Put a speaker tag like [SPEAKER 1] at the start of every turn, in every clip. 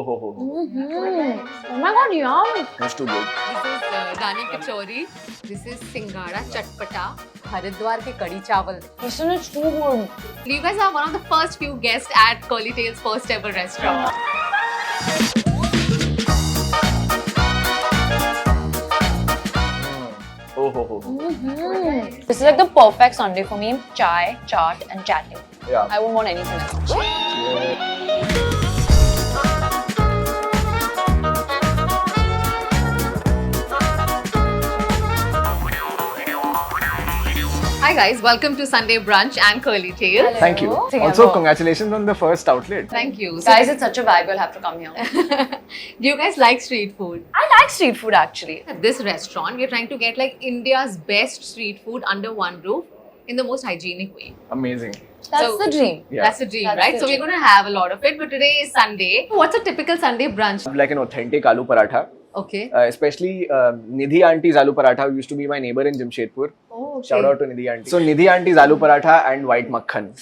[SPEAKER 1] Oh my god, yum.
[SPEAKER 2] That's too good.
[SPEAKER 3] This is Rani Kachori. This is Singhada Chatpata. Haridwar Ke Kadi Chawal.
[SPEAKER 1] Listen, it's too good.
[SPEAKER 3] You guys are one of the first few guests at CurlyTales' first ever restaurant.
[SPEAKER 1] This is like the perfect Sunday for me. Chai, chaat and chatting.
[SPEAKER 2] Yeah.
[SPEAKER 1] I won't want anything else.
[SPEAKER 3] Hi guys, welcome to Sunday Brunch and CurlyTales.
[SPEAKER 2] Thank you. Also, congratulations on the first outlet.
[SPEAKER 3] Thank you.
[SPEAKER 1] Guys, it's such a vibe. You'll have to come here.
[SPEAKER 3] Do you guys like street food?
[SPEAKER 1] I like street food actually.
[SPEAKER 3] At this restaurant, we're trying to get like India's best street food under one roof in the most hygienic way.
[SPEAKER 2] Amazing.
[SPEAKER 1] That's the dream.
[SPEAKER 2] Yeah.
[SPEAKER 3] That's the dream,
[SPEAKER 1] That's
[SPEAKER 3] right?
[SPEAKER 1] the
[SPEAKER 3] So
[SPEAKER 1] dream.
[SPEAKER 3] we're going to have a lot of it. But today is Sunday. What's a typical Sunday brunch?
[SPEAKER 2] Like an authentic aloo paratha.
[SPEAKER 3] Okay.
[SPEAKER 2] Especially Nidhi Auntie's aloo paratha, who used to be my neighbor in Jamshedpur.
[SPEAKER 3] Oh, okay.
[SPEAKER 2] Shout out to Nidhi Auntie. So Nidhi Auntie's aloo paratha and white makhan.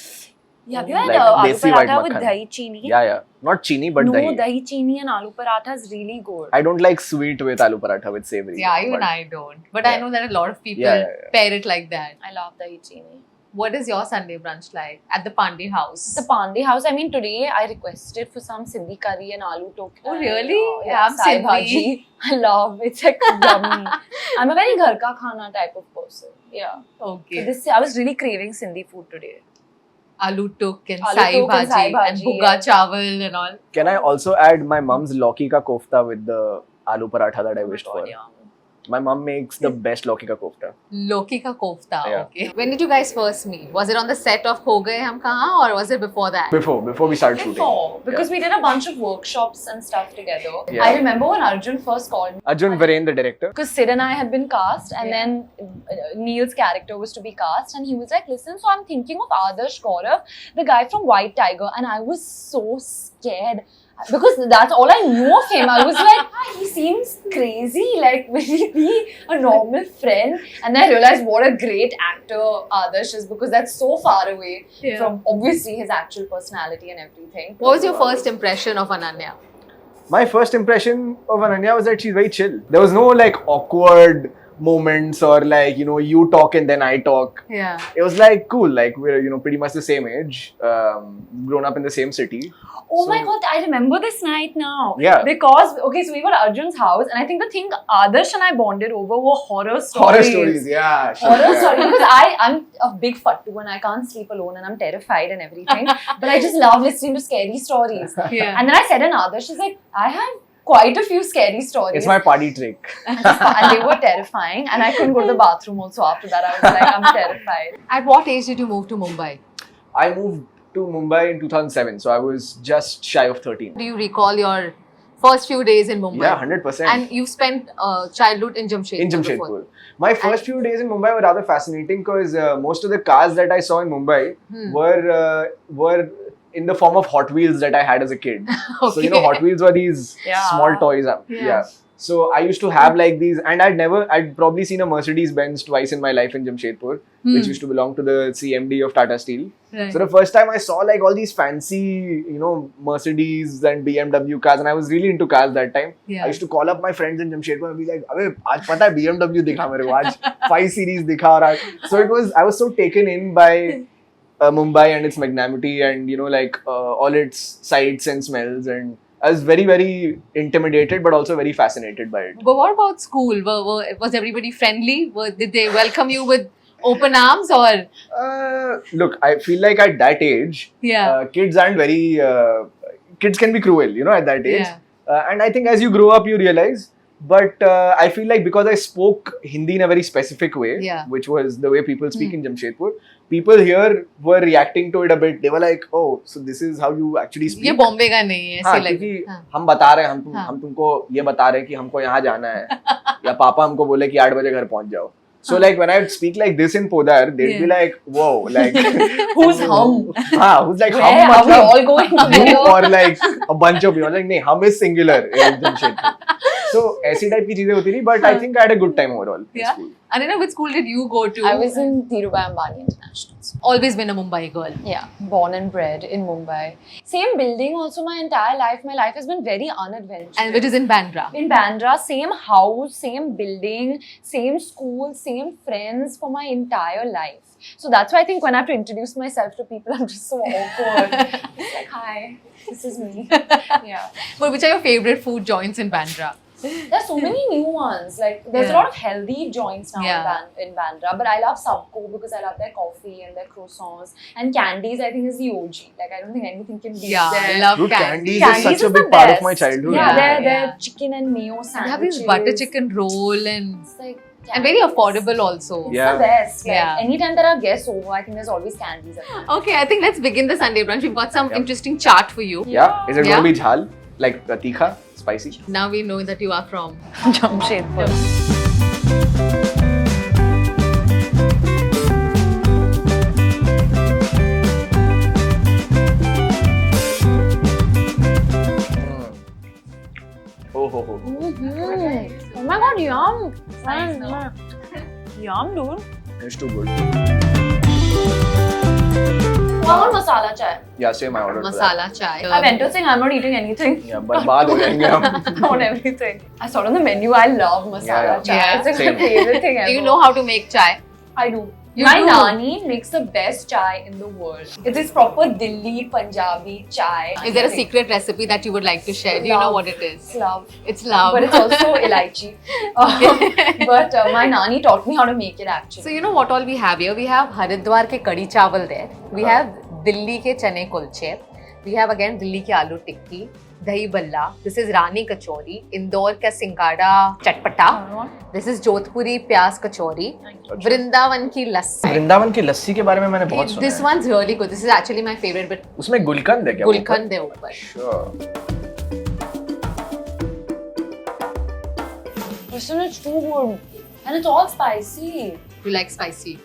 [SPEAKER 1] Yeah, have you had
[SPEAKER 2] Like
[SPEAKER 1] aloo
[SPEAKER 2] desi white
[SPEAKER 1] paratha with
[SPEAKER 2] makhan.
[SPEAKER 1] dahi chini?
[SPEAKER 2] Yeah. Not chini, but
[SPEAKER 1] No,
[SPEAKER 2] dahi.
[SPEAKER 1] dahi chini and aloo paratha is really good.
[SPEAKER 2] I don't like sweet with aloo paratha with savory.
[SPEAKER 3] Yeah, even
[SPEAKER 2] but
[SPEAKER 3] I don't. But I
[SPEAKER 2] Yeah.
[SPEAKER 3] know that a lot of people
[SPEAKER 2] Yeah.
[SPEAKER 3] pair it like that.
[SPEAKER 1] I love dahi chini.
[SPEAKER 3] What is your Sunday brunch like at the Panday house?
[SPEAKER 1] The Panday house, I mean, today I requested for some Sindhi curry and aloo tokka.
[SPEAKER 3] Oh, really?
[SPEAKER 1] Yeah,
[SPEAKER 3] I'm
[SPEAKER 1] sai
[SPEAKER 3] Sindhi.
[SPEAKER 1] bhaji. I love it's like yummy. I'm a very ghar ka khana type of person. Yeah.
[SPEAKER 3] Okay.
[SPEAKER 1] So I was really craving Sindhi food today.
[SPEAKER 3] Aloo tuk and
[SPEAKER 1] Aloo
[SPEAKER 3] sai
[SPEAKER 1] tuk and sai
[SPEAKER 3] bhaji and
[SPEAKER 1] bhaji
[SPEAKER 3] bhuga
[SPEAKER 1] and-
[SPEAKER 3] chawal and all.
[SPEAKER 2] Can I also add my mom's lauki ka kofta with the aloo paratha that I wished for?
[SPEAKER 1] Yeah.
[SPEAKER 2] My mom makes the best lauki ka kofta.
[SPEAKER 3] Loki ka kofta.
[SPEAKER 2] Yeah.
[SPEAKER 3] Okay. When did you guys first meet? Was it on the set of Kho Gaye Hum Kahan or was it before that?
[SPEAKER 2] Before we started shooting.
[SPEAKER 1] Before, because we did a bunch of workshops and stuff together.
[SPEAKER 2] Yeah.
[SPEAKER 1] I remember when Arjun first called me.
[SPEAKER 2] Arjun Viren, the director.
[SPEAKER 1] Because Sid and I had been cast, and
[SPEAKER 3] Yeah.
[SPEAKER 1] then Neil's character was to be cast, and he was like, "Listen, so I'm thinking of Adarsh Gourav, the guy from White Tiger," and I was so scared because that's all I knew of him. I was like, he seems crazy. Like, will he be a normal friend? And then I realized what a great actor Adarsh is because that's so far away
[SPEAKER 3] Yeah.
[SPEAKER 1] from obviously his actual personality and everything.
[SPEAKER 3] What was your first impression of Ananya?
[SPEAKER 2] My first impression of Ananya was that she's very chill. There was no like awkward moments or like, you talk and then I talk.
[SPEAKER 3] Yeah.
[SPEAKER 2] It was like cool, like we're, pretty much the same age, grown up in the same city.
[SPEAKER 1] Oh my
[SPEAKER 2] So-
[SPEAKER 1] god, I remember this night now.
[SPEAKER 2] Yeah.
[SPEAKER 1] Because, so we were at Arjun's house, and I think the thing Adarsh and I bonded over were horror stories.
[SPEAKER 2] Horror stories, yeah. Sure,
[SPEAKER 1] Horror
[SPEAKER 2] yeah.
[SPEAKER 1] stories. Because I'm a big fattu and I can't sleep alone and I'm terrified and everything. But I just love listening to scary stories.
[SPEAKER 3] Yeah.
[SPEAKER 1] And then I said, and Adarsh is like, I have quite a few scary stories.
[SPEAKER 2] It's my party trick.
[SPEAKER 1] And they were terrifying. And I couldn't go to the bathroom also after that. I was like, I'm terrified.
[SPEAKER 3] At what age did you move to Mumbai?
[SPEAKER 2] I moved to Mumbai in 2007, so I was just shy of 13.
[SPEAKER 3] Do you recall your first few days in Mumbai?
[SPEAKER 2] Yeah, 100%.
[SPEAKER 3] And you spent childhood in Jamshedpur.
[SPEAKER 2] In
[SPEAKER 3] before.
[SPEAKER 2] Jamshedpur. My first few days in Mumbai were rather fascinating because most of the cars that I saw in Mumbai were in the form of Hot Wheels that I had as a kid. So,
[SPEAKER 3] Okay.
[SPEAKER 2] Hot Wheels were these
[SPEAKER 1] Yeah.
[SPEAKER 2] small toys.
[SPEAKER 3] Yeah.
[SPEAKER 2] So I used to have like these, and I'd probably seen a Mercedes Benz twice in my life in Jamshedpur, which used to belong to the CMD of Tata Steel.
[SPEAKER 3] Right.
[SPEAKER 2] So the first time I saw like all these fancy, Mercedes and BMW cars, and I was really into cars that time.
[SPEAKER 3] Yeah.
[SPEAKER 2] I used to call up my friends in Jamshedpur and be like, "Abey, aaj pata hai BMW dikha mere ko, aaj 5 Series dikha." So I was so taken in by Mumbai and its magnanimity and all its sights and smells, and I was very, very intimidated but also very fascinated by it.
[SPEAKER 3] But what about school? Was everybody friendly? Did they welcome you with open arms or?
[SPEAKER 2] Look, I feel like at that age,
[SPEAKER 3] Yeah.
[SPEAKER 2] kids aren't very. Kids can be cruel, at that age.
[SPEAKER 3] Yeah.
[SPEAKER 2] And I think as you grow up, you realize. But I feel like because I spoke Hindi in a very specific way,
[SPEAKER 3] Yeah.
[SPEAKER 2] which was the way people speak in Jamshedpur, people here were reacting to it a bit. They were like, "Oh, so this is how you actually speak."
[SPEAKER 3] ये बॉम्बे का नहीं है
[SPEAKER 2] हाँ,
[SPEAKER 3] ऐसे लगे
[SPEAKER 2] क्योंकि
[SPEAKER 3] हाँ.
[SPEAKER 2] हम बता रहे हैं
[SPEAKER 3] हाँ.
[SPEAKER 2] हम तुमको ये बता रहे हैं कि हमको यहाँ जाना है या पापा हमको बोले कि 8 बजे घर पहुंच जाओ. So like when I speak like this in Podar, they'd be like, "Whoa, like
[SPEAKER 1] Who's hum?
[SPEAKER 2] who's like
[SPEAKER 1] Where
[SPEAKER 2] hum?
[SPEAKER 1] are we
[SPEAKER 2] मतलब
[SPEAKER 1] all going
[SPEAKER 2] you
[SPEAKER 1] together?
[SPEAKER 2] or like a bunch of people?" Like, नहीं, hum is singular in Jamshedpur. So ऐसी type की चीजें होती थी, but I think I had a good time overall in
[SPEAKER 3] Yeah.
[SPEAKER 2] school.
[SPEAKER 3] Ananya, which school did you go to?
[SPEAKER 1] I was in Dhirubhai Ambani International School.
[SPEAKER 3] Always been a Mumbai girl.
[SPEAKER 1] Yeah, born and bred in Mumbai. Same building also my entire life. My life has been very unadventurous.
[SPEAKER 3] And which is in Bandra.
[SPEAKER 1] In Bandra, same house, same building, same school, same friends for my entire life. So that's why I think when I have to introduce myself to people, I'm just so awkward. It's like, hi, this is me. Yeah.
[SPEAKER 3] But which are your favorite food joints in Bandra?
[SPEAKER 1] There's so many new ones. Like, there's a lot of healthy joints now in Bandra. But I love Sabko because I love their coffee and their croissants. And Candies, I think, is the OG. Like, I don't think anything can beat
[SPEAKER 3] Yeah,
[SPEAKER 1] their...
[SPEAKER 3] I love
[SPEAKER 2] Dude,
[SPEAKER 3] candies.
[SPEAKER 2] Candies is such a big part of my childhood.
[SPEAKER 1] Yeah,
[SPEAKER 3] Yeah.
[SPEAKER 1] their chicken and mayo
[SPEAKER 3] They
[SPEAKER 1] sandwiches.
[SPEAKER 3] have this butter chicken roll and
[SPEAKER 1] It's like
[SPEAKER 3] very
[SPEAKER 1] candies.
[SPEAKER 3] affordable also.
[SPEAKER 1] It's
[SPEAKER 2] Yeah.
[SPEAKER 1] the best. Like,
[SPEAKER 3] Yeah.
[SPEAKER 1] anytime there are guests over, I think there's always candies at home.
[SPEAKER 3] Okay, I think let's begin the Sunday brunch. We've got some
[SPEAKER 2] Yeah.
[SPEAKER 3] interesting chaat for you.
[SPEAKER 2] Yeah. Is it
[SPEAKER 3] Yeah.
[SPEAKER 2] going to be jhal? Like tikha? Spicy?
[SPEAKER 3] Now we know that you are from
[SPEAKER 1] Jamshedpur.
[SPEAKER 2] Oh, ho, ho.
[SPEAKER 1] Oh my god, yum!
[SPEAKER 3] Nice, no?
[SPEAKER 1] Yum, dude.
[SPEAKER 2] It's too good.
[SPEAKER 1] Wow, masala chai.
[SPEAKER 2] Yeah, same I ordered for that.
[SPEAKER 3] masala chai.
[SPEAKER 1] I've entered saying I'm not eating anything.
[SPEAKER 2] Yeah, बर्बाद हो जाएंगे हम.
[SPEAKER 1] On everything. I saw it on the menu. I love masala
[SPEAKER 2] Yeah.
[SPEAKER 1] chai.
[SPEAKER 3] Yeah.
[SPEAKER 1] It's like
[SPEAKER 2] Same.
[SPEAKER 1] my favorite thing ever.
[SPEAKER 3] Do you know how to make chai?
[SPEAKER 1] I do.
[SPEAKER 3] You
[SPEAKER 1] My
[SPEAKER 3] do?
[SPEAKER 1] nani makes the best chai in the world. It is proper Dilli Punjabi chai.
[SPEAKER 3] Is there a secret recipe that you would like to share? Do you know what it is?
[SPEAKER 1] It's love.
[SPEAKER 3] It's love.
[SPEAKER 1] But it's also elaichi. But my nani taught me how to make it actually.
[SPEAKER 3] So you know what all we have here? We have Haridwar Ke Kadi Chawal there. We have Dilli Ke Chane Kulche. We have again Dilli Ki Aloo Tikki, Dahi Balla. This is Rani Kachori, Indore Ke Singhada Chatpata. This is Jodhpuri Pyaz Kachori, Vrindavan Ki Lassi.
[SPEAKER 2] Vrindavan की लस्सी के बारे में मैंने बहुत सुना
[SPEAKER 3] This
[SPEAKER 2] है.
[SPEAKER 3] one's really good. This is actually my favorite, but
[SPEAKER 2] उसमें गुलकंद है क्या?
[SPEAKER 3] Gulkand है ऊपर.
[SPEAKER 2] Sure.
[SPEAKER 1] Listen, it's too good. And it's all spicy.
[SPEAKER 3] You like spicy.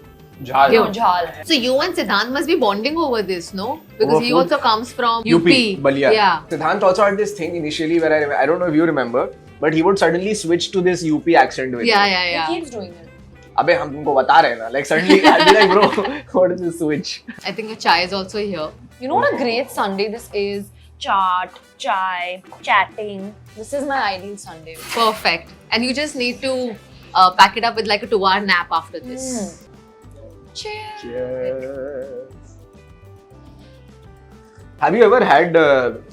[SPEAKER 2] झाल.
[SPEAKER 1] No, jhal.
[SPEAKER 3] So you and Siddhant must be bonding over this, no? Because
[SPEAKER 2] Over
[SPEAKER 3] he
[SPEAKER 2] food?
[SPEAKER 3] also comes from
[SPEAKER 2] UP, Balia.
[SPEAKER 3] Yeah.
[SPEAKER 2] Siddhant also had this thing initially where I don't know if you remember, but he would suddenly switch to this UP accent with
[SPEAKER 3] Yeah,
[SPEAKER 2] me.
[SPEAKER 3] yeah,
[SPEAKER 1] He
[SPEAKER 3] yeah.
[SPEAKER 1] keeps doing it.
[SPEAKER 2] अबे हम तुमको बता रहे हैं ना. Like suddenly I'll be like, bro, what is this switch?
[SPEAKER 3] I think the chai is also here.
[SPEAKER 1] You know what a great Sunday this is? Chaat, chai, chatting. This is my ideal Sunday.
[SPEAKER 3] Perfect. And you just need to pack it up with like a 2-hour nap after this.
[SPEAKER 1] Cheers.
[SPEAKER 2] Cheers. Have you ever had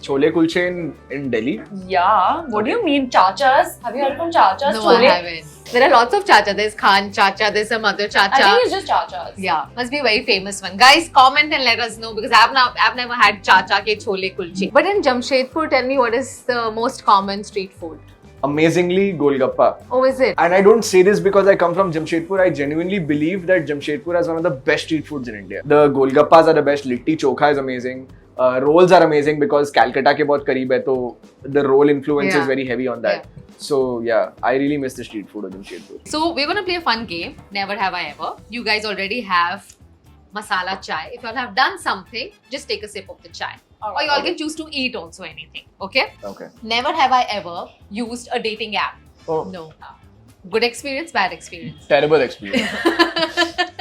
[SPEAKER 2] chole kulche in Delhi?
[SPEAKER 1] Yeah. What do you mean, chachas? Have you heard from chachas?
[SPEAKER 3] No,
[SPEAKER 1] Chole?
[SPEAKER 3] I haven't. There are lots of chacha. There's Khan chacha, there's some other chacha.
[SPEAKER 1] I think it's just chachas.
[SPEAKER 3] Yeah, must be a very famous one. Guys, comment and let us know because I've never had chacha ke chole kulche. But in Jamshedpur, tell me what is the most common street food?
[SPEAKER 2] Amazingly, Golgappa.
[SPEAKER 3] Oh, is it?
[SPEAKER 2] And I don't say this because I come from Jamshedpur. I genuinely believe that Jamshedpur has one of the best street foods in India. The Golgappas are the best. Litti Chokha is amazing. Rolls are amazing because Calcutta ke bahut kareeb hai, so the roll influence is very heavy on that. So yeah, I really miss the street food of Jamshedpur.
[SPEAKER 3] So we're gonna play a fun game. Never have I ever. You guys already have masala chai. If y'all have done something, just take a sip of the chai. Or y'all can choose to eat also anything. Okay?
[SPEAKER 2] Okay.
[SPEAKER 3] Never have I ever used a dating app.
[SPEAKER 2] Oh,
[SPEAKER 3] No. Good experience, bad experience.
[SPEAKER 2] terrible experience.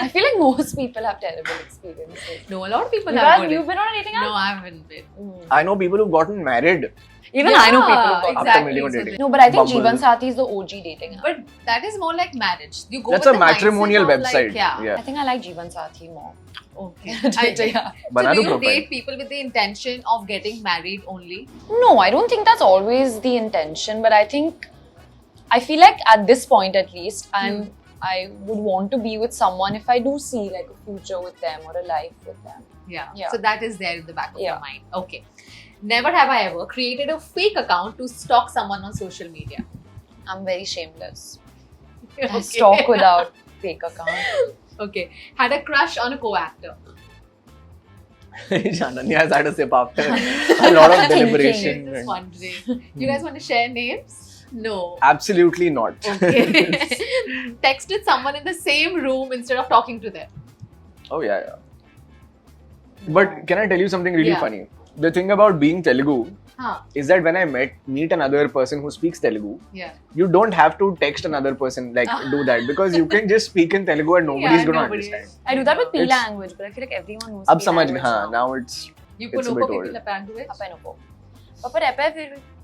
[SPEAKER 1] I feel like most people have terrible experiences.
[SPEAKER 3] No, a lot of people have good.
[SPEAKER 1] You've been on a dating app?
[SPEAKER 3] No, I haven't been.
[SPEAKER 2] I know people who've gotten married.
[SPEAKER 1] Even
[SPEAKER 3] Yeah,
[SPEAKER 1] I know people who got
[SPEAKER 2] After
[SPEAKER 3] exactly.
[SPEAKER 2] meeting on
[SPEAKER 3] So
[SPEAKER 2] dating.
[SPEAKER 1] No, but I think
[SPEAKER 2] Bumble.
[SPEAKER 1] Jeevan Sathi is the OG dating app.
[SPEAKER 3] But that is more like marriage. You go
[SPEAKER 2] That's
[SPEAKER 3] with
[SPEAKER 2] a
[SPEAKER 3] the
[SPEAKER 2] matrimonial
[SPEAKER 3] mindset of
[SPEAKER 2] website.
[SPEAKER 3] Like, yeah.
[SPEAKER 1] I think I like Jeevan Sathi more.
[SPEAKER 3] Okay.
[SPEAKER 1] Dating app.
[SPEAKER 3] So
[SPEAKER 2] Bana
[SPEAKER 3] do
[SPEAKER 2] do
[SPEAKER 3] you
[SPEAKER 2] profile.
[SPEAKER 3] date people with the intention of getting married only?
[SPEAKER 1] No, I don't think that's always the intention, but I feel like at this point at least, I would want to be with someone if I do see like a future with them or a life with them.
[SPEAKER 3] Yeah.
[SPEAKER 1] Yeah.
[SPEAKER 3] So that is there in the back of your
[SPEAKER 1] Yeah.
[SPEAKER 3] mind. Okay. Never have I ever created a fake account to stalk someone on social media.
[SPEAKER 1] I'm very shameless. I
[SPEAKER 3] Okay.
[SPEAKER 1] stalk without fake account.
[SPEAKER 3] Okay. Had a crush on a co-actor.
[SPEAKER 2] Ananya has had a sip after a lot of deliberation.
[SPEAKER 3] Just wondering. You guys want to share names? No.
[SPEAKER 2] Absolutely not.
[SPEAKER 3] Okay. Texted someone in the same room instead of talking to them.
[SPEAKER 2] Oh yeah. But can I tell you something really
[SPEAKER 3] Yeah.
[SPEAKER 2] funny? The thing about being Telugu, is that when I meet another person who speaks Telugu, you don't have to text another person like do that, because you can just speak in Telugu and nobody's going to understand.
[SPEAKER 1] I do that with P language, but I feel like everyone knows
[SPEAKER 2] Ab
[SPEAKER 1] P
[SPEAKER 2] samajh
[SPEAKER 1] language
[SPEAKER 2] haan, now it's
[SPEAKER 3] You
[SPEAKER 2] it's
[SPEAKER 3] can
[SPEAKER 2] a bit
[SPEAKER 3] know
[SPEAKER 2] old.
[SPEAKER 3] P language?
[SPEAKER 1] Apa no po. Papa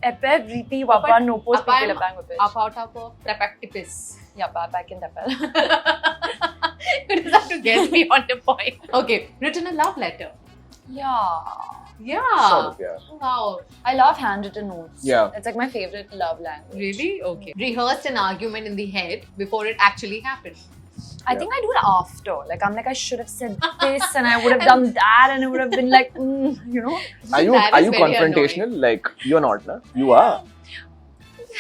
[SPEAKER 1] epe ripi wapa no po speak language.
[SPEAKER 3] Apa prepactipus.
[SPEAKER 1] Yeah, I can tell.
[SPEAKER 3] You just have to get me on the point. Okay, written a love letter.
[SPEAKER 1] Yeah.
[SPEAKER 2] Sort of, yeah.
[SPEAKER 3] Wow.
[SPEAKER 1] I love handwritten notes.
[SPEAKER 2] Yeah.
[SPEAKER 1] It's like my favorite love language.
[SPEAKER 3] Really? Okay. Rehearsed an argument in the head before it actually happened.
[SPEAKER 1] I think I do it after. Like I'm like I should have said this and I would have done that and it would have been like, you know.
[SPEAKER 2] Are you
[SPEAKER 3] That is very
[SPEAKER 2] confrontational? Like you're not, na? You are.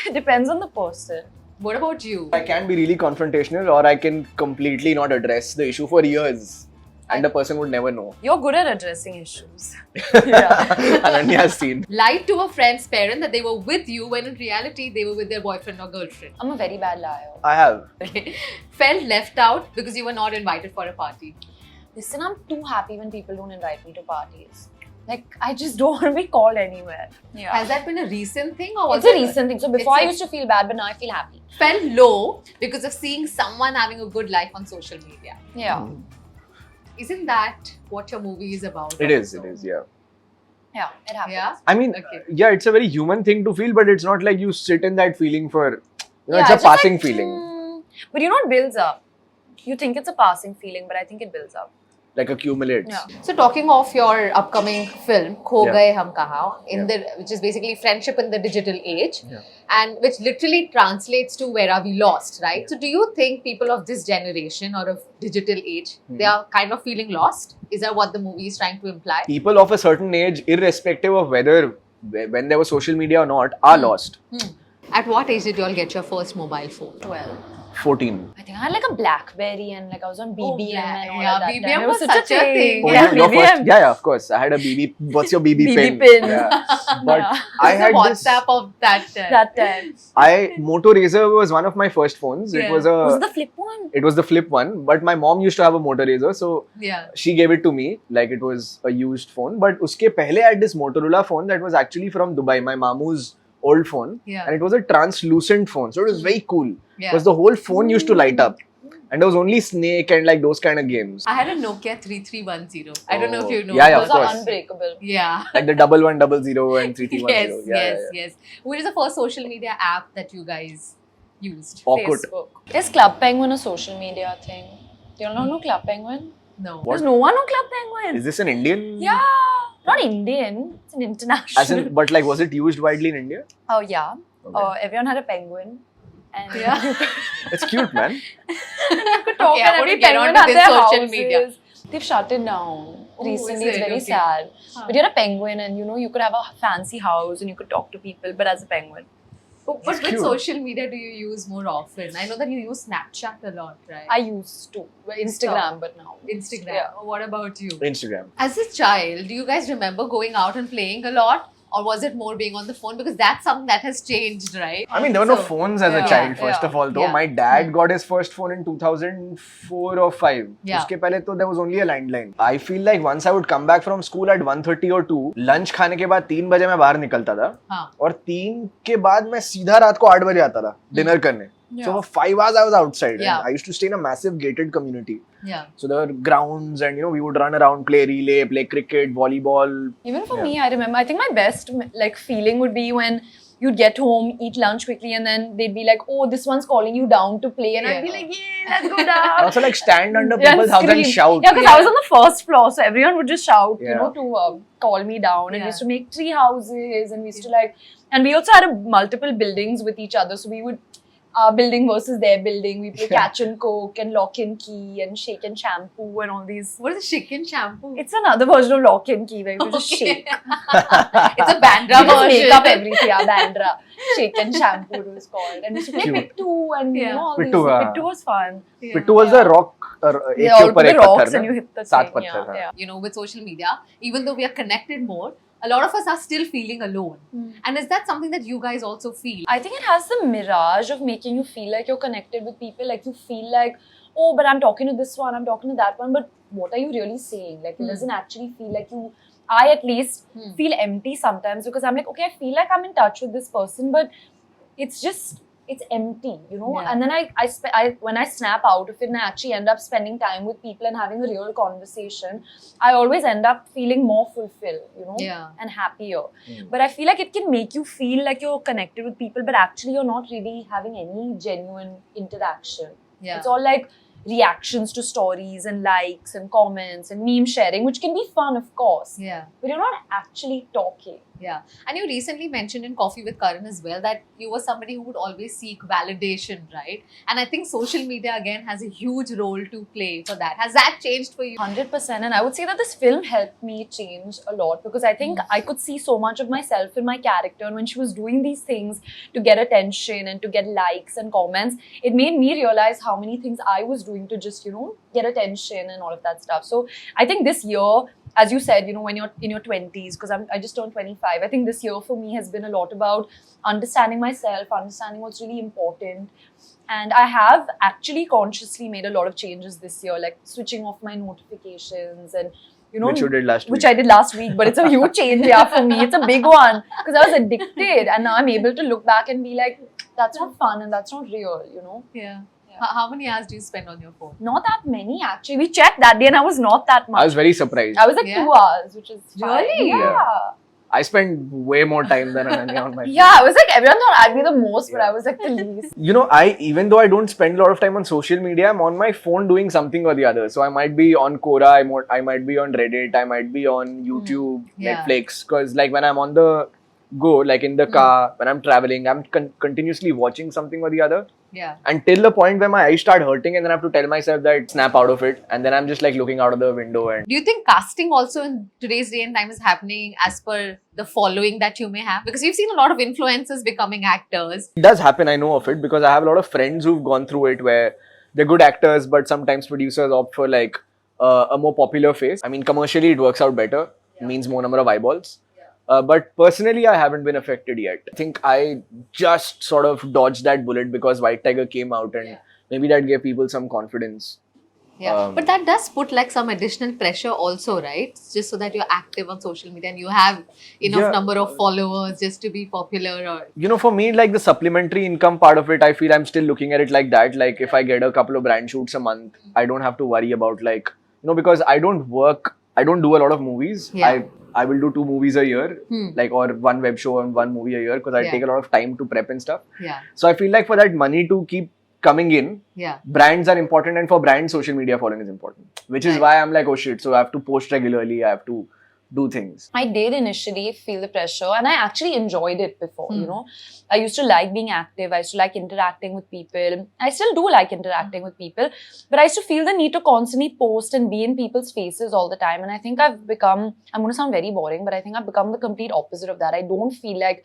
[SPEAKER 1] It depends on the person.
[SPEAKER 3] What about you?
[SPEAKER 2] I can be really confrontational, or I can completely not address the issue for years, and the person would never know.
[SPEAKER 1] You're good at addressing issues. Yeah.
[SPEAKER 2] Ananya has seen.
[SPEAKER 3] Lied to a friend's parent that they were with you when in reality they were with their boyfriend or girlfriend.
[SPEAKER 1] I'm a very bad liar.
[SPEAKER 2] I have.
[SPEAKER 3] Okay. Felt left out because you were not invited for a party.
[SPEAKER 1] Listen, I'm too happy when people don't invite me to parties. Like, I just don't want to be called anywhere. Yeah.
[SPEAKER 3] Has that been a recent thing or was
[SPEAKER 1] It's a
[SPEAKER 3] it
[SPEAKER 1] recent thing. So before I used to feel bad, but now I feel happy.
[SPEAKER 3] felt low because of seeing someone having a good life on social media?
[SPEAKER 1] Yeah.
[SPEAKER 3] Isn't that what your movie is about?
[SPEAKER 2] It is,
[SPEAKER 3] also?
[SPEAKER 2] yeah.
[SPEAKER 1] Yeah, it happens.
[SPEAKER 3] Yeah?
[SPEAKER 2] I mean,
[SPEAKER 3] Okay.
[SPEAKER 2] yeah, it's a very human thing to feel, but it's not like you sit in that feeling for, you know,
[SPEAKER 1] Yeah,
[SPEAKER 2] it's a
[SPEAKER 1] just
[SPEAKER 2] passing
[SPEAKER 1] like,
[SPEAKER 2] feeling.
[SPEAKER 1] But you know, it builds up. You think it's a passing feeling, but I think it builds up.
[SPEAKER 2] Like accumulates.
[SPEAKER 1] Yeah.
[SPEAKER 3] So talking of your upcoming film, Kho
[SPEAKER 2] Yeah.
[SPEAKER 3] Gaye Hum Kahan,
[SPEAKER 2] Yeah.
[SPEAKER 3] which is basically friendship in the digital age,
[SPEAKER 2] Yeah.
[SPEAKER 3] and which literally translates to where are we lost, right? So do you think people of this generation or of digital age, they are kind of feeling lost? Is that what the movie is trying to imply?
[SPEAKER 2] People of a certain age, irrespective of whether when there was social media or not, are lost.
[SPEAKER 3] At what age did you all get your first mobile phone?
[SPEAKER 1] 12.
[SPEAKER 2] 14.
[SPEAKER 1] I think I had like a Blackberry and like I was on BBM and all
[SPEAKER 3] yeah,
[SPEAKER 1] of that.
[SPEAKER 3] BBM
[SPEAKER 1] time. It
[SPEAKER 3] was such a thing.
[SPEAKER 2] Oh,
[SPEAKER 1] Yeah,
[SPEAKER 2] your
[SPEAKER 1] BBM.
[SPEAKER 2] first, yeah, of course. I had a BB. What's your BB,
[SPEAKER 1] BB
[SPEAKER 2] pin?
[SPEAKER 1] pin.
[SPEAKER 2] Yeah. But
[SPEAKER 1] Yeah.
[SPEAKER 2] I had this.
[SPEAKER 3] WhatsApp of that time.
[SPEAKER 1] That time.
[SPEAKER 2] Moto Razr was one of my first phones.
[SPEAKER 3] Yeah.
[SPEAKER 2] It was
[SPEAKER 1] Was
[SPEAKER 2] a.
[SPEAKER 1] it the flip one?
[SPEAKER 2] It was the flip one, but my mom used to have a Moto Razr, so
[SPEAKER 3] Yeah.
[SPEAKER 2] she gave it to me like it was a used phone. But uske pehle I had this Motorola phone that was actually from Dubai, my mamu's old phone,
[SPEAKER 3] Yeah.
[SPEAKER 2] and it was a translucent phone, so it was very cool.
[SPEAKER 3] Yeah.
[SPEAKER 2] Because the whole phone used to light up, and there was only Snake and like those kind of games,
[SPEAKER 3] I had a Nokia 3310. I don't know if you know.
[SPEAKER 2] Yeah, yeah,
[SPEAKER 1] Those
[SPEAKER 2] of
[SPEAKER 1] are
[SPEAKER 2] course.
[SPEAKER 1] unbreakable.
[SPEAKER 3] Yeah.
[SPEAKER 2] like the 1100 and 3310.
[SPEAKER 3] Yes,
[SPEAKER 2] Yeah,
[SPEAKER 3] yes,
[SPEAKER 2] yeah.
[SPEAKER 3] yes. Which is the first social media app that you guys used?
[SPEAKER 2] Awkward.
[SPEAKER 1] Facebook. Is Club Penguin a social media thing? Do you not know Club Penguin?
[SPEAKER 3] No.
[SPEAKER 2] What?
[SPEAKER 1] Does no one know Club Penguin?
[SPEAKER 2] Is this an Indian?
[SPEAKER 1] Yeah. Not Indian. It's an international.
[SPEAKER 2] As in, but like, was it used widely in India?
[SPEAKER 1] Oh, yeah.
[SPEAKER 2] Okay.
[SPEAKER 1] Everyone had a penguin. And
[SPEAKER 3] Yeah.
[SPEAKER 2] It's cute, man.
[SPEAKER 1] you could talk
[SPEAKER 3] Okay, I
[SPEAKER 1] and
[SPEAKER 3] want
[SPEAKER 1] every
[SPEAKER 3] to get
[SPEAKER 1] penguin
[SPEAKER 3] onto
[SPEAKER 1] had
[SPEAKER 3] this
[SPEAKER 1] their
[SPEAKER 3] social
[SPEAKER 1] houses.
[SPEAKER 3] media.
[SPEAKER 1] They've shut it down.
[SPEAKER 3] Oh,
[SPEAKER 1] Recently,
[SPEAKER 3] is
[SPEAKER 1] it's
[SPEAKER 3] it?
[SPEAKER 1] very
[SPEAKER 3] Okay.
[SPEAKER 1] sad.
[SPEAKER 3] Huh.
[SPEAKER 1] But you're a penguin and you know, you could have a fancy house and you could talk to people, but as a penguin.
[SPEAKER 3] But which
[SPEAKER 2] cute.
[SPEAKER 3] social media do you use more often? I know that you use Snapchat a lot, right?
[SPEAKER 1] I used to. Instagram, but now.
[SPEAKER 3] Instagram.
[SPEAKER 1] Yeah.
[SPEAKER 3] What about you?
[SPEAKER 2] Instagram.
[SPEAKER 3] As a child, do you guys remember going out and playing a lot? Or was it more being on the phone? Because that's something that has changed, right?
[SPEAKER 2] I mean, there were no
[SPEAKER 3] So,
[SPEAKER 2] phones as a
[SPEAKER 1] yeah,
[SPEAKER 2] child, first
[SPEAKER 1] yeah,
[SPEAKER 2] of all. Though
[SPEAKER 3] yeah.
[SPEAKER 2] my dad got his first phone in 2004 or 5.
[SPEAKER 3] Yeah.
[SPEAKER 2] Uske pehle to there was only a landline. I feel like once I would come back from school at 1:30 or 2, lunch खाने के बाद 3 बजे मैं बाहर निकलता था.
[SPEAKER 3] हाँ.
[SPEAKER 2] और 3 के बाद मैं सीधा रात को 8 बजे आता था डिनर करने.
[SPEAKER 1] Yeah.
[SPEAKER 2] So for 5 hours I was outside.
[SPEAKER 3] Yeah.
[SPEAKER 2] And I used to stay in a massive gated community.
[SPEAKER 3] Yeah.
[SPEAKER 2] So there were grounds and you know we would run around, play relay, play cricket, volleyball.
[SPEAKER 1] Even for
[SPEAKER 2] Yeah.
[SPEAKER 1] me, I remember, I think my best like feeling would be when you'd get home, eat lunch quickly, and then they'd be like, oh, this one's calling you down to play. And I'd be
[SPEAKER 3] Yeah.
[SPEAKER 1] like, yeah, let's go
[SPEAKER 2] And
[SPEAKER 1] down.
[SPEAKER 2] also like stand under
[SPEAKER 1] Yeah,
[SPEAKER 2] people's house and
[SPEAKER 1] scream.
[SPEAKER 2] shout.
[SPEAKER 1] Yeah, because I was on the first floor, so everyone would just shout, you
[SPEAKER 2] Yeah.
[SPEAKER 1] know, to call me down. And we
[SPEAKER 3] Yeah.
[SPEAKER 1] used to make tree houses, and we used to like, and we also had multiple buildings with each other, so we would. Our building versus their building. We play catch and coke and lock and key and shake and shampoo and all these.
[SPEAKER 3] What is chicken shampoo?
[SPEAKER 1] It's another version of lock and key where you just
[SPEAKER 3] Okay.
[SPEAKER 1] shake.
[SPEAKER 3] It's a Bandra
[SPEAKER 1] You just
[SPEAKER 3] version.
[SPEAKER 1] make up everything. Yeah, Bandra. Shake and shampoo it was called. And we used to play
[SPEAKER 2] Cute.
[SPEAKER 1] Pittu and you
[SPEAKER 3] Yeah.
[SPEAKER 1] know all
[SPEAKER 2] Pittu,
[SPEAKER 1] these.
[SPEAKER 2] हाँ.
[SPEAKER 1] Pittu was fun.
[SPEAKER 3] Yeah.
[SPEAKER 2] Pittu was the rock. एक
[SPEAKER 1] Yeah,
[SPEAKER 2] के
[SPEAKER 1] all
[SPEAKER 2] ऊपर
[SPEAKER 1] the
[SPEAKER 2] एक
[SPEAKER 1] rocks
[SPEAKER 2] पत्थर
[SPEAKER 1] and you
[SPEAKER 2] ना?
[SPEAKER 1] hit the
[SPEAKER 2] सात
[SPEAKER 1] thing.
[SPEAKER 2] पत्थर,
[SPEAKER 1] Yeah,
[SPEAKER 2] हाँ.
[SPEAKER 1] yeah.
[SPEAKER 3] You know, with social media, even though we are connected more, a lot of us are still feeling alone. And is that something that you guys also feel?
[SPEAKER 1] I think it has the mirage of making you feel like you're connected with people. Like you feel like, oh, but I'm talking to this one, I'm talking to that one. But what are you really saying? Like it doesn't actually feel like I at least feel empty sometimes because I'm like, okay, I feel like I'm in touch with this person, but it's empty, you know.
[SPEAKER 3] Yeah.
[SPEAKER 1] And then I when I snap out of it and I actually end up spending time with people and having a real conversation, I always end up feeling more fulfilled, you know, and happier. But I feel like it can make you feel like you're connected with people, but actually you're not really having any genuine interaction. It's all like reactions to stories and likes and comments and meme sharing, which can be fun, of course. But you're not actually talking.
[SPEAKER 3] And you recently mentioned in Coffee with Karan as well that you were somebody who would always seek validation, right? And I think social media again has a huge role to play for that. Has that changed for you?
[SPEAKER 1] 100%. And I would say that this film helped me change a lot because I think I could see so much of myself in my character. And when she was doing these things to get attention and to get likes and comments, it made me realize how many things I was doing to just, you know, get attention and all of that stuff. So I think this year, as you said, you know, when you're in your 20s, because I just turned 25, I think this year for me has been a lot about understanding myself, understanding what's really important. And I have actually consciously made a lot of changes this year, like switching off my notifications and, you know,
[SPEAKER 2] which you did last week.
[SPEAKER 1] Which I did last week, but it's a huge change, for me. It's a big one because I was addicted and now I'm able to look back and be like, that's not fun and that's not real, you know?
[SPEAKER 3] How many hours do you spend on your phone?
[SPEAKER 1] Not that many, actually. We checked that day and I was not that much.
[SPEAKER 2] I was very surprised.
[SPEAKER 1] I was like 2 hours, which is fine.
[SPEAKER 3] Really?
[SPEAKER 1] Yeah.
[SPEAKER 2] I spend way more time than Ananya on my phone.
[SPEAKER 1] Yeah, I was like, everyone thought I'd be the most, but I was like the least.
[SPEAKER 2] You know, even though I don't spend a lot of time on social media, I'm on my phone doing something or the other. So I might be on Quora, I might be on Reddit, I might be on YouTube, Netflix. Because like when I'm on the go, like in the car, when I'm traveling, I'm continuously watching something or the other. Until the point where my eyes start hurting and then I have to tell myself that snap out of it. And then I'm just like looking out of the window. And
[SPEAKER 3] do you think casting also in today's day and time is happening as per the following that you may have? Because you've seen a lot of influencers becoming actors.
[SPEAKER 2] it does happen, I know of it, because I have a lot of friends who've gone through it where they're good actors, but sometimes producers opt for like a more popular face. I mean, commercially it works out better. It means more number of eyeballs. But personally, I haven't been affected yet. I think I just sort of dodged that bullet because White Tiger came out and maybe that gave people some confidence.
[SPEAKER 3] But that does put like some additional pressure also, right? Just so that you're active on social media and you have enough number of followers just to be popular. Or
[SPEAKER 2] you know, for me, like the supplementary income part of it, I feel I'm still looking at it like that. Like if I get a couple of brand shoots a month, I don't have to worry about like, you know, because I don't do a lot of movies. I will do 2 movies a year, like or 1 web show and 1 movie a year because I take a lot of time to prep and stuff. So I feel like for that money to keep coming in, brands are important, and for brands, social media following is important. Which is why I'm like, oh shit, so I have to post regularly, I have to do things.
[SPEAKER 1] I did initially feel the pressure and I actually enjoyed it before, you know. I used to like being active. I used to like interacting with people. I still do like interacting with people, but I used to feel the need to constantly post and be in people's faces all the time. And I think I've become, I'm going to sound very boring, but I think I've become the complete opposite of that. I don't feel like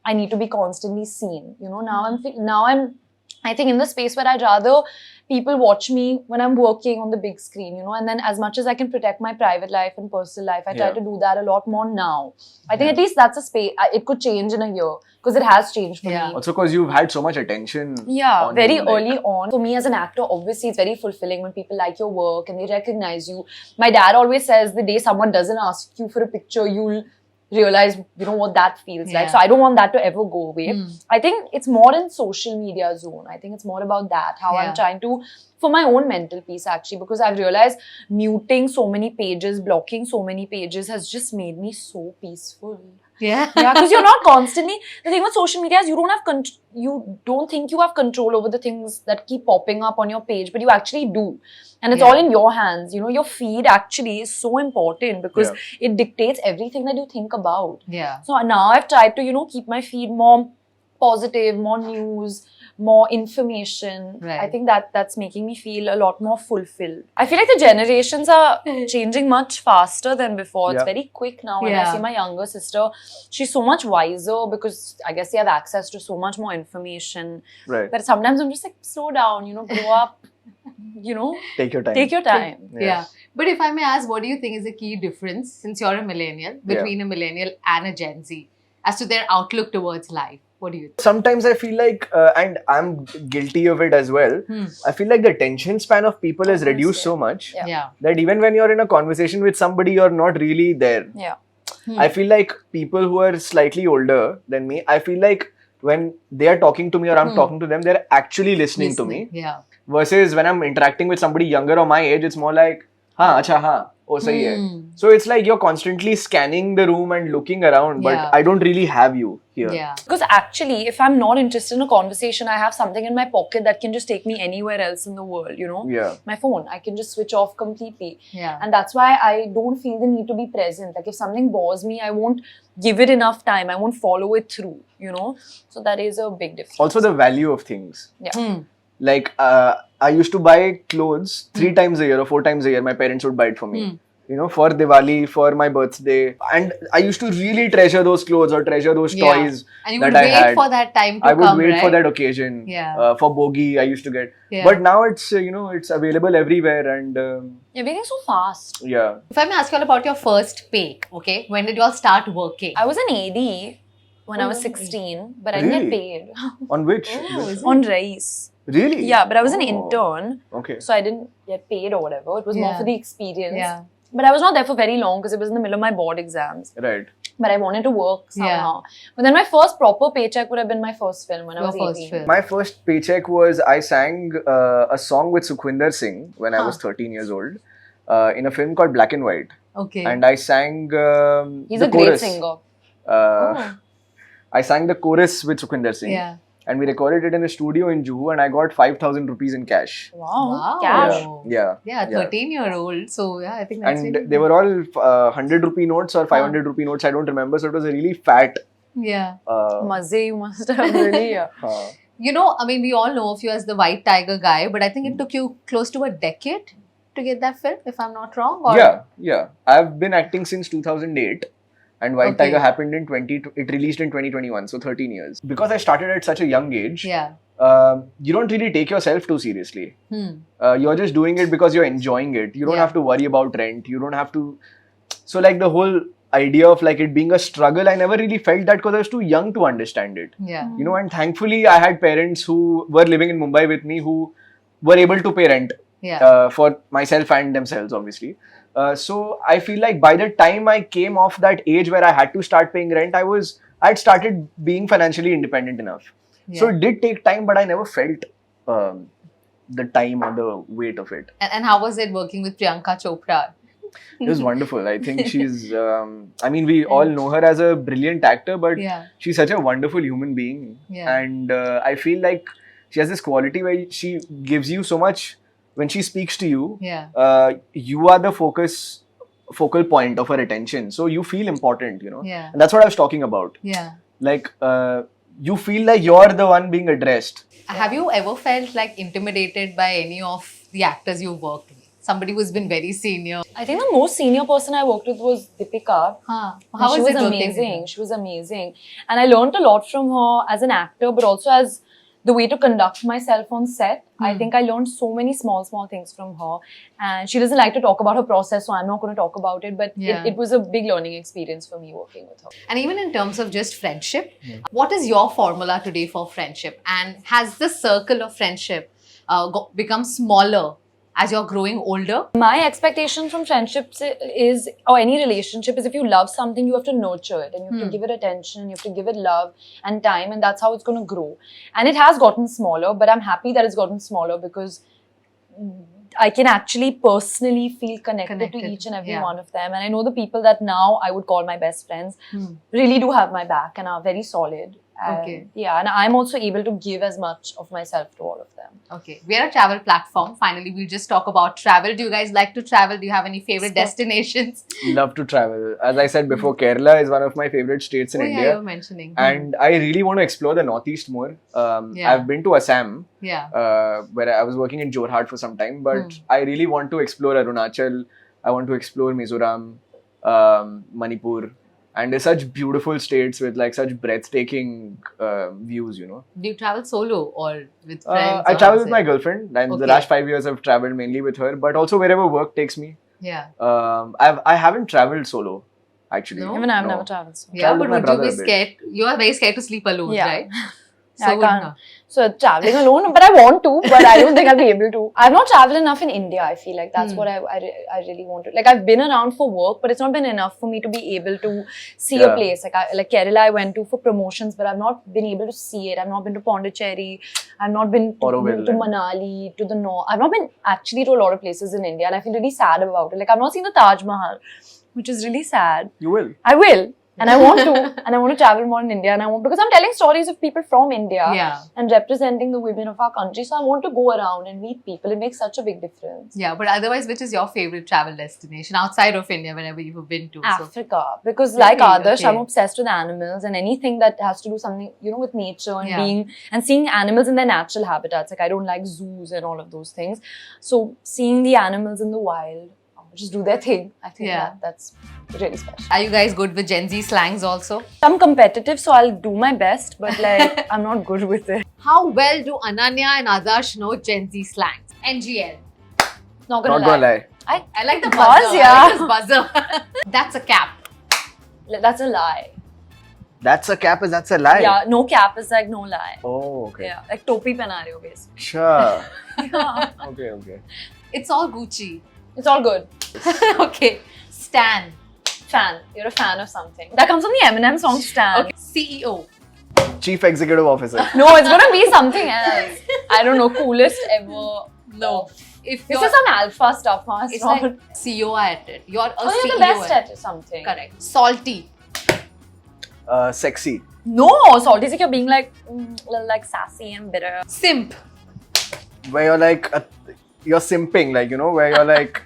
[SPEAKER 1] I need to be constantly seen, you know. Now I'm I think in the space where I'd rather people watch me when I'm working on the big screen, you know, and then as much as I can protect my private life and personal life, I try to do that a lot more now. I think at least that's a space, it could change in a year because it has changed for me.
[SPEAKER 2] Also because you've had so much attention.
[SPEAKER 1] Very early on. For me as an actor, obviously it's very fulfilling when people like your work and they recognize you. My dad always says the day someone doesn't ask you for a picture, you'll realize, you know, what that feels like. So I don't want that to ever go away. I think it's more in social media zone. I think it's more about that, how I'm trying to, for my own mental peace actually, because I've realized muting so many pages, blocking so many pages has just made me so peaceful. Because you're not constantly, the thing with social media is you don't think you have control over the things that keep popping up on your page, but you actually do. And it's all in your hands. You know, your feed actually is so important because it dictates everything that you think about. So now I've tried to, you know, keep my feed more positive, more news, more information. I think that's making me feel a lot more fulfilled. I feel like the generations are changing much faster than before. It's very quick now. And I see my younger sister, she's so much wiser because I guess they have access to so much more information. But sometimes I'm just like, slow down, you know, grow up, you know.
[SPEAKER 2] Take your time.
[SPEAKER 1] Take your time.
[SPEAKER 3] But if I may ask, what do you think is the key difference, since you're a millennial, between a millennial and a Gen Z? as to their outlook towards life? What do you think?
[SPEAKER 2] Sometimes I feel like, and I'm guilty of it as well, I feel like the attention span of people is reduced so much
[SPEAKER 1] Yeah.
[SPEAKER 2] that even when you're in a conversation with somebody, you're not really there.
[SPEAKER 1] Yeah.
[SPEAKER 2] I feel like people who are slightly older than me, I feel like when they are talking to me or I'm talking to them, they're actually listening to me.
[SPEAKER 3] Yeah.
[SPEAKER 2] Versus when I'm interacting with somebody younger or my age, it's more like, हाँ, अच्छा, हाँ, oh, सही है. So it's like you're constantly scanning the room and looking around, but
[SPEAKER 3] Yeah.
[SPEAKER 2] I don't really have you here.
[SPEAKER 3] Yeah.
[SPEAKER 1] Because actually, if I'm not interested in a conversation, I have something in my pocket that can just take me anywhere else in the world, you know?
[SPEAKER 2] Yeah.
[SPEAKER 1] My phone, I can just switch off completely.
[SPEAKER 3] Yeah.
[SPEAKER 1] And that's why I don't feel the need to be present. Like if something bores me, I won't give it enough time. I won't follow it through, you know? So that is a big difference.
[SPEAKER 2] Also the value of things.
[SPEAKER 1] Yeah.
[SPEAKER 2] Like I used to buy clothes 3 times a year or 4 times a year. My parents would buy it for me. You know, for Diwali, for my birthday. And I used to really treasure those clothes or treasure those toys
[SPEAKER 3] And you
[SPEAKER 2] that
[SPEAKER 3] would
[SPEAKER 2] I
[SPEAKER 3] wait
[SPEAKER 2] had.
[SPEAKER 3] for that time to
[SPEAKER 2] I would
[SPEAKER 3] come,
[SPEAKER 2] wait
[SPEAKER 3] right?
[SPEAKER 2] for that occasion.
[SPEAKER 3] Yeah.
[SPEAKER 2] For Bogi, I used to get.
[SPEAKER 3] Yeah.
[SPEAKER 2] But now it's, you know, it's available everywhere and
[SPEAKER 1] Everything's so fast.
[SPEAKER 2] yeah.
[SPEAKER 3] If I may ask you all about your first pay, okay? When did you all start working?
[SPEAKER 1] I was an AD when I was 16, but I didn't get paid.
[SPEAKER 2] On which?
[SPEAKER 1] On rice.
[SPEAKER 2] Really?
[SPEAKER 1] Yeah, but I was an intern.
[SPEAKER 2] Okay.
[SPEAKER 1] So I didn't get paid or whatever. It was more for the experience.
[SPEAKER 3] Yeah.
[SPEAKER 1] But I was not there for very long because it was in the middle of my board exams.
[SPEAKER 2] Right.
[SPEAKER 1] But I wanted to work somehow. But then my first proper paycheck would have been my first film when I was
[SPEAKER 3] Your first
[SPEAKER 1] 18.
[SPEAKER 3] film.
[SPEAKER 2] My first paycheck was I sang a song with Sukhwinder Singh when I was 13 years old in a film called Black and White.
[SPEAKER 3] Okay.
[SPEAKER 2] And I sang
[SPEAKER 1] He's
[SPEAKER 2] the
[SPEAKER 1] a great
[SPEAKER 2] chorus.
[SPEAKER 1] singer.
[SPEAKER 2] I sang the chorus with Sukhwinder Singh.
[SPEAKER 3] Yeah.
[SPEAKER 2] And we recorded it in a studio in Juhu and I got 5,000 rupees in cash.
[SPEAKER 1] Wow. Cash.
[SPEAKER 2] Yeah.
[SPEAKER 3] Yeah, 13-year-old. So, yeah, I think that's
[SPEAKER 2] And
[SPEAKER 3] really
[SPEAKER 2] they were all 100 rupee notes or 500 rupee notes. I don't remember. So it was a really fat.
[SPEAKER 3] Yeah.
[SPEAKER 1] Maze you must have really. Yeah.
[SPEAKER 3] You know, I mean, we all know of you as the White Tiger guy, but I think it took you close to a decade to get that film, if I'm not wrong. Or...
[SPEAKER 2] Yeah. I've been acting since 2008. And White Tiger happened in it released in 2021, so 13 years. Because I started at such a young age, you don't really take yourself too seriously. You're just doing it because you're enjoying it. You don't have to worry about rent. You don't have to... So like the whole idea of like it being a struggle, I never really felt that because I was too young to understand it.
[SPEAKER 3] Yeah.
[SPEAKER 2] You know, and thankfully I had parents who were living in Mumbai with me who were able to pay rent for myself and themselves, obviously. So I feel like by the time I came off that age where I had to start paying rent, I'd started being financially independent enough.
[SPEAKER 3] Yeah.
[SPEAKER 2] So it did take time, but I never felt the time or the weight of it.
[SPEAKER 3] And how was it working with Priyanka Chopra?
[SPEAKER 2] It was wonderful. I think she's, I mean, we all know her as a brilliant actor, but she's such a wonderful human being.
[SPEAKER 3] Yeah.
[SPEAKER 2] And I feel like she has this quality where she gives you so much. When she speaks to you, you are the focal point of her attention. So you feel important, you know.
[SPEAKER 3] Yeah.
[SPEAKER 2] And that's what I was talking about.
[SPEAKER 3] Yeah.
[SPEAKER 2] Like, you feel like you're the one being addressed.
[SPEAKER 3] Have you ever felt like intimidated by any of the actors you've worked with? Somebody who's been very senior.
[SPEAKER 1] I think the most senior person I worked with was Deepika.
[SPEAKER 3] How
[SPEAKER 1] she
[SPEAKER 3] was
[SPEAKER 1] was
[SPEAKER 3] it
[SPEAKER 1] amazing. She was amazing. And I learned a lot from her as an actor, but also as the way to conduct myself on set. I think I learned so many small things from her. And she doesn't like to talk about her process, so I'm not going to talk about it. But it was a big learning experience for me working with her.
[SPEAKER 3] And even in terms of just friendship, what is your formula today for friendship? And has the circle of friendship become smaller as you're growing older?
[SPEAKER 1] My expectation from friendships is, or any relationship, is if you love something, you have to nurture it and you have to give it attention, you have to give it love and time, and that's how it's going to grow. And it has gotten smaller, but I'm happy that it's gotten smaller because I can actually personally feel connected to each and every one of them. And I know the people that now I would call my best friends really do have my back and are very solid. And yeah, and I'm also able to give as much of myself to all of them.
[SPEAKER 3] Okay, we are a travel platform. Finally, we'll just talk about travel. Do you guys like to travel? Do you have any favorite destinations?
[SPEAKER 2] Love to travel. As I said before, Kerala is one of my favorite states in India.
[SPEAKER 3] Yeah, you were mentioning.
[SPEAKER 2] And I really want to explore the Northeast more. I've been to Assam, where I was working in Jorhat for some time, but I really want to explore Arunachal. I want to explore Mizoram, Manipur. And they're such beautiful states with like such breathtaking views, you know.
[SPEAKER 3] Do you travel solo or with friends?
[SPEAKER 2] I travel with my girlfriend, and the last 5 years I've traveled mainly with her, but also wherever work takes me.
[SPEAKER 3] Yeah.
[SPEAKER 2] I haven't traveled solo. actually.
[SPEAKER 3] No?
[SPEAKER 1] Even I've
[SPEAKER 2] No.
[SPEAKER 1] never traveled. So.
[SPEAKER 3] Yeah,
[SPEAKER 2] Travel
[SPEAKER 3] but
[SPEAKER 2] with my
[SPEAKER 3] would you
[SPEAKER 2] brother
[SPEAKER 3] be
[SPEAKER 2] a bit.
[SPEAKER 3] scared? You are very scared to sleep alone,
[SPEAKER 1] Yeah.
[SPEAKER 3] right?
[SPEAKER 1] I
[SPEAKER 3] would
[SPEAKER 1] can't.
[SPEAKER 3] not.
[SPEAKER 1] So traveling alone, but I want to, but I don't think I'll be able to. I've not traveled enough in India. I feel like that's what I really want to. Like I've been around for work, but it's not been enough for me to be able to see a
[SPEAKER 2] Yeah.
[SPEAKER 1] place. Like Kerala, I went to for promotions, but I've not been able to see it. I've not been to Pondicherry. I've not been to
[SPEAKER 2] Auroville.
[SPEAKER 1] Manali, to the north. I've not been actually to a lot of places in India, and I feel really sad about it. Like I've not seen the Taj Mahal, which is really sad.
[SPEAKER 2] You will.
[SPEAKER 1] I will. And I want to. And I want to travel more in India. And I want, because I'm telling stories of people from India
[SPEAKER 3] Yeah.
[SPEAKER 1] and representing the women of our country. So I want to go around and meet people. It makes such a big difference.
[SPEAKER 3] Yeah, but otherwise, which is your favorite travel destination outside of India, whenever you've been to? So,
[SPEAKER 1] Africa. Because
[SPEAKER 3] Really?
[SPEAKER 1] like Adarsh,
[SPEAKER 3] Okay.
[SPEAKER 1] I'm obsessed with animals and anything that has to do something, with nature and
[SPEAKER 3] Yeah.
[SPEAKER 1] seeing animals in their natural habitats. Like I don't like zoos and all of those things. So seeing the animals in the wild, just do their thing. I think
[SPEAKER 3] Yeah.
[SPEAKER 1] that's really special.
[SPEAKER 3] are you guys good with Gen Z slangs also?
[SPEAKER 1] I'm competitive, so I'll do my best, but like I'm not good with it.
[SPEAKER 3] How well do Ananya and Adarsh know Gen Z slangs? NGL.
[SPEAKER 1] Not gonna
[SPEAKER 2] Not gonna lie.
[SPEAKER 3] I like the
[SPEAKER 1] Buzz,
[SPEAKER 3] buzzer.
[SPEAKER 1] yeah.
[SPEAKER 3] I like this buzzer. That's a cap.
[SPEAKER 1] That's a lie.
[SPEAKER 2] That's a cap, that's a lie.
[SPEAKER 1] Yeah, no cap is like no lie.
[SPEAKER 2] Oh, okay.
[SPEAKER 1] Yeah, like topi pehna rahe ho basically.
[SPEAKER 2] Sure.
[SPEAKER 1] Yeah.
[SPEAKER 2] Okay.
[SPEAKER 3] It's all Gucci.
[SPEAKER 1] It's all good.
[SPEAKER 3] Okay. Stan.
[SPEAKER 1] Fan. You're a fan of something. That comes from the Eminem song Stan.
[SPEAKER 3] Okay. CEO.
[SPEAKER 2] Chief Executive Officer.
[SPEAKER 1] No, it's gonna be something else. I don't know, coolest ever.
[SPEAKER 3] No. If
[SPEAKER 1] This
[SPEAKER 3] you're,
[SPEAKER 1] is some alpha stuff, huh?
[SPEAKER 3] it's
[SPEAKER 1] not.
[SPEAKER 3] like CEO at it. You're a
[SPEAKER 1] Oh,
[SPEAKER 3] CEO.
[SPEAKER 1] you're the best at something.
[SPEAKER 3] Correct. Salty.
[SPEAKER 2] Sexy.
[SPEAKER 1] No, salty is like you're being like, little like sassy and bitter.
[SPEAKER 3] Simp.
[SPEAKER 2] Where you're like, you're simping, like, where you're like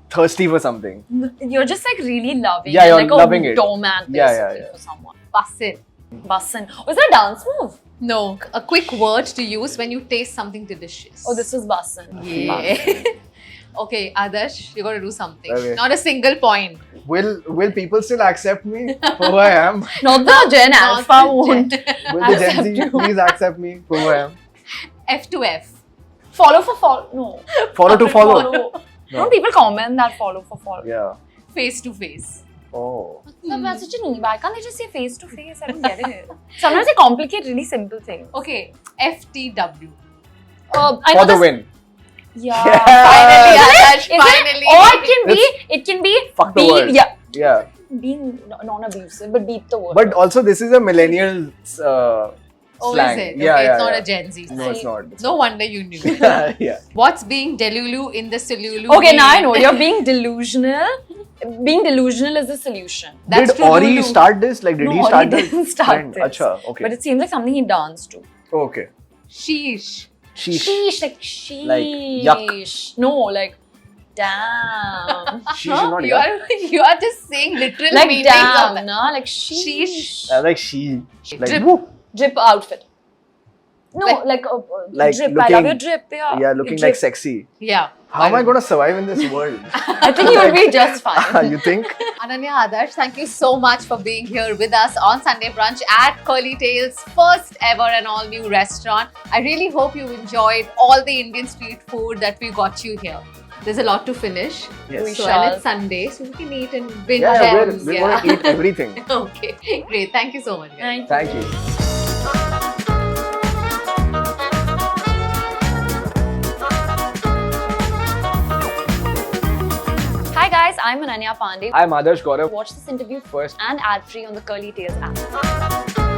[SPEAKER 2] thirsty for something.
[SPEAKER 1] You're just like really loving
[SPEAKER 2] Yeah,
[SPEAKER 1] it,
[SPEAKER 2] you're
[SPEAKER 1] like
[SPEAKER 2] loving
[SPEAKER 1] a
[SPEAKER 2] it.
[SPEAKER 1] doormat
[SPEAKER 2] Yeah,
[SPEAKER 1] basically
[SPEAKER 2] yeah.
[SPEAKER 1] for someone.
[SPEAKER 3] Bussin.
[SPEAKER 1] Bussin'. Oh, is that a dance move?
[SPEAKER 3] No. A quick word to use when you taste something delicious.
[SPEAKER 1] Oh, this is bussin'.
[SPEAKER 3] Yeah. Okay, Adarsh, you got to do something.
[SPEAKER 2] Okay.
[SPEAKER 3] Not a single point.
[SPEAKER 2] Will people still accept me for who I am?
[SPEAKER 1] Not the Gen
[SPEAKER 3] Not
[SPEAKER 1] Alpha won't.
[SPEAKER 2] Will the Gen
[SPEAKER 1] Accept
[SPEAKER 2] Z
[SPEAKER 1] you.
[SPEAKER 2] please accept me for who I am?
[SPEAKER 3] F to F.
[SPEAKER 1] Follow for follow. No.
[SPEAKER 2] Follow to follow.
[SPEAKER 1] Don't people comment that follow for follow?
[SPEAKER 2] Yeah.
[SPEAKER 3] Face to face.
[SPEAKER 2] Oh.
[SPEAKER 1] That's such an why can't they just say face to face? I don't get it. Sometimes they complicate really simple things.
[SPEAKER 3] Okay, FTW.
[SPEAKER 1] I
[SPEAKER 2] For
[SPEAKER 1] know
[SPEAKER 2] the
[SPEAKER 1] this-
[SPEAKER 2] win.
[SPEAKER 1] Yeah.
[SPEAKER 3] Finally, Adarsh,
[SPEAKER 1] Is it?
[SPEAKER 3] finally.
[SPEAKER 1] Or it can be
[SPEAKER 2] Fuck the
[SPEAKER 1] being
[SPEAKER 2] world. Yeah.
[SPEAKER 1] being non-abusive, but beat the word.
[SPEAKER 2] But also, this is a millennial
[SPEAKER 3] Oh,
[SPEAKER 2] slang.
[SPEAKER 3] is it?
[SPEAKER 2] Yeah,
[SPEAKER 3] Okay,
[SPEAKER 2] yeah,
[SPEAKER 3] it's not
[SPEAKER 2] yeah.
[SPEAKER 3] a Gen Z.
[SPEAKER 2] No, it's not.
[SPEAKER 3] No wonder you knew.
[SPEAKER 2] Yeah.
[SPEAKER 3] What's being delulu in the Silulu?
[SPEAKER 1] Okay, now I
[SPEAKER 3] mean?
[SPEAKER 1] know. You're being delusional. Being delusional is the solution.
[SPEAKER 3] That's
[SPEAKER 2] Did
[SPEAKER 3] true,
[SPEAKER 2] Ori
[SPEAKER 3] Lulu.
[SPEAKER 2] start this? Like, did
[SPEAKER 1] No,
[SPEAKER 2] he
[SPEAKER 1] Ori
[SPEAKER 2] start this?
[SPEAKER 1] didn't start
[SPEAKER 2] Trend?
[SPEAKER 1] this.
[SPEAKER 2] Acha, okay.
[SPEAKER 1] But it seems like something he danced to.
[SPEAKER 2] Okay.
[SPEAKER 3] Sheesh.
[SPEAKER 2] Sheesh.
[SPEAKER 1] Sheesh, like sheesh.
[SPEAKER 2] Like, yuck.
[SPEAKER 1] No, like damn.
[SPEAKER 2] Sheesh is not
[SPEAKER 3] You
[SPEAKER 2] yuck.
[SPEAKER 3] you are just saying literal
[SPEAKER 1] like
[SPEAKER 3] meanings of
[SPEAKER 1] damn,
[SPEAKER 3] that.
[SPEAKER 1] nah, like sheesh.
[SPEAKER 3] Sheesh.
[SPEAKER 2] I like she. Like,
[SPEAKER 3] Drip.
[SPEAKER 2] whoop.
[SPEAKER 1] Drip outfit. No,
[SPEAKER 3] Like-
[SPEAKER 1] like drip. I love
[SPEAKER 2] looking-
[SPEAKER 1] your drip. Yeah,
[SPEAKER 2] Yeah,
[SPEAKER 1] You
[SPEAKER 2] looking
[SPEAKER 1] drip.
[SPEAKER 2] like sexy.
[SPEAKER 3] Yeah.
[SPEAKER 2] How am I going to survive in this world?
[SPEAKER 1] I think you will be just fine.
[SPEAKER 2] You think?
[SPEAKER 3] Ananya Adarsh, thank you so much for being here with us on Sunday Brunch at CurlyTales' first ever and all new restaurant. I really hope you enjoyed all the Indian street food that we got you here. There's a lot to finish.
[SPEAKER 2] Yes.
[SPEAKER 1] We
[SPEAKER 3] So,
[SPEAKER 1] shall.
[SPEAKER 3] and it's Sunday, so we can eat and binge.
[SPEAKER 2] Yeah,
[SPEAKER 3] gems,
[SPEAKER 2] we're going to eat everything.
[SPEAKER 3] Okay, great. Thank you so much, guys.
[SPEAKER 2] Thank you.
[SPEAKER 1] Hi guys, I'm Ananya Pandey.
[SPEAKER 2] I'm Adarsh Gourav.
[SPEAKER 1] Watch this interview
[SPEAKER 2] First.
[SPEAKER 1] and ad-free on the CurlyTales app.